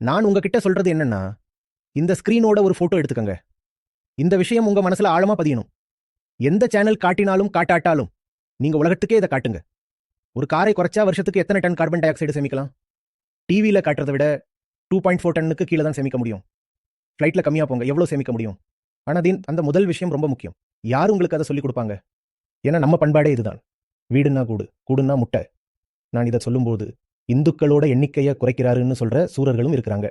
நான் உங்ககிட்ட சொல்றது என்னன்னா, இந்த ஸ்கிரீனோட ஒரு போட்டோ எடுத்துக்கங்க. இந்த விஷயம் உங்க மனசுல ஆழமா பதியணும். எந்த சேனல் காட்டினாலும் காட்டாட்டாலும் நீங்க உலகத்துக்கே இதை காட்டுங்க. ஒரு காரை குறைச்சா வருஷத்துக்கு எத்தனை டன் கார்பன் டை ஆக்சைடு சேமிக்கலாம்? டிவியில காட்டுறதை விட 2.4 டன்னுக்கு கீழே தான் சேமிக்க முடியும். ஃப்ளைட்ல கம்மியா போங்க, எவ்வளவு சேமிக்க முடியும்? ஆனா அந்த முதல் விஷயம் ரொம்ப முக்கியம். யார் உங்களுக்கு அதை சொல்லிக் கொடுப்பாங்க? ஏன்னா நம்ம பண்பாடே இதுதான். வீடுன்னா கூடு, கூடுன்னா முட்டை. நான் இதை சொல்லும்போது இந்துக்களோட எண்ணிக்கையை குறைக்கிறாருன்னு சொல்ற சூரர்களும் இருக்கிறாங்க.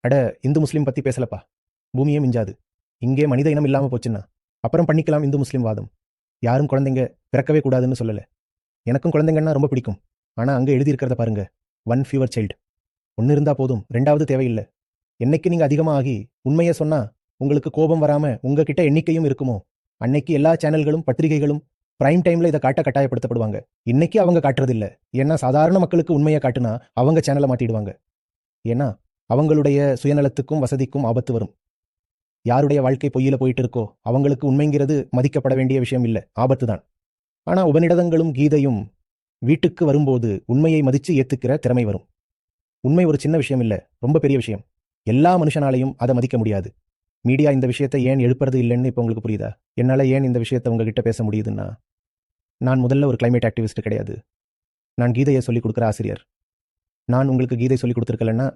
அட, இந்து முஸ்லீம் பத்தி பேசலப்பா, பூமியே மிஞ்சாது. இங்கே மனித இனம் இல்லாம போச்சுன்னா அப்புறம் பண்ணிக்கலாம் இந்து முஸ்லீம் வாதம். யாரும் குழந்தைங்க பிறக்கவே கூடாதுன்னு சொல்லல. எனக்கும் குழந்தைங்கன்னா ரொம்ப பிடிக்கும். ஆனா அங்க எழுதியிருக்கிறத பாருங்க, 1 fewer child. ஒன்னு இருந்தா போதும், 2வது தேவையில்லை. என்னைக்கு நீங்க அதிகமா ஆகி உண்மையை சொன்னா உங்களுக்கு கோபம் வராம உங்ககிட்ட எண்ணிக்கையும் இருக்குமோ, அன்னைக்கு எல்லா சேனல்களும் பத்திரிகைகளும் பிரைம் டைம்ல இதை காட்ட கட்டாயப்படுத்தப்படுவாங்க. இன்னைக்கு அவங்க காட்டுறது இல்ல. ஏன்னா சாதாரண மக்களுக்கு உண்மையை காட்டுனா அவங்க சேனலை மாத்திடுவாங்க. ஏன்னா அவங்களுடைய சுயநலத்துக்கும் வசதிக்கும் ஆபத்து வரும். யாருடைய வாழ்க்கை பொய்யில போயிட்டு இருக்கோ அவங்களுக்கு உண்மைங்கிறது மதிக்கப்பட வேண்டிய விஷயம் இல்ல, ஆபத்து தான். ஆனா உபநிடதங்களும் கீதையும் வீட்டுக்கு வரும்போது உண்மையை மதிச்சு ஏத்துக்கிற திறமை வரும். உண்மை ஒரு சின்ன விஷயம் இல்ல, ரொம்ப பெரிய விஷயம். எல்லா மனுஷனாலையும் அதை மதிக்க முடியாது. மீடியா இந்த விஷயத்தை ஏன் எழுப்புறது இல்லைன்னு இப்போ உங்களுக்கு புரியுதா? என்னால ஏன் இந்த விஷயத்தை உங்ககிட்ட பேச முடியுதுன்னா, நான் முதல்ல ஒரு கிளைமேட் ஆக்டிவிஸ்ட் கிடையாது. நான் கீதையை சொல்லிக் கொடுக்குற ஆசிரியர். நான் உங்களுக்கு கீதை சொல்லிக் கொடுத்துருக்கலன்னா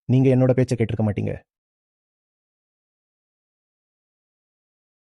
நீங்க என்னோட பேச்சை கேட்டிருக்க மாட்டீங்க.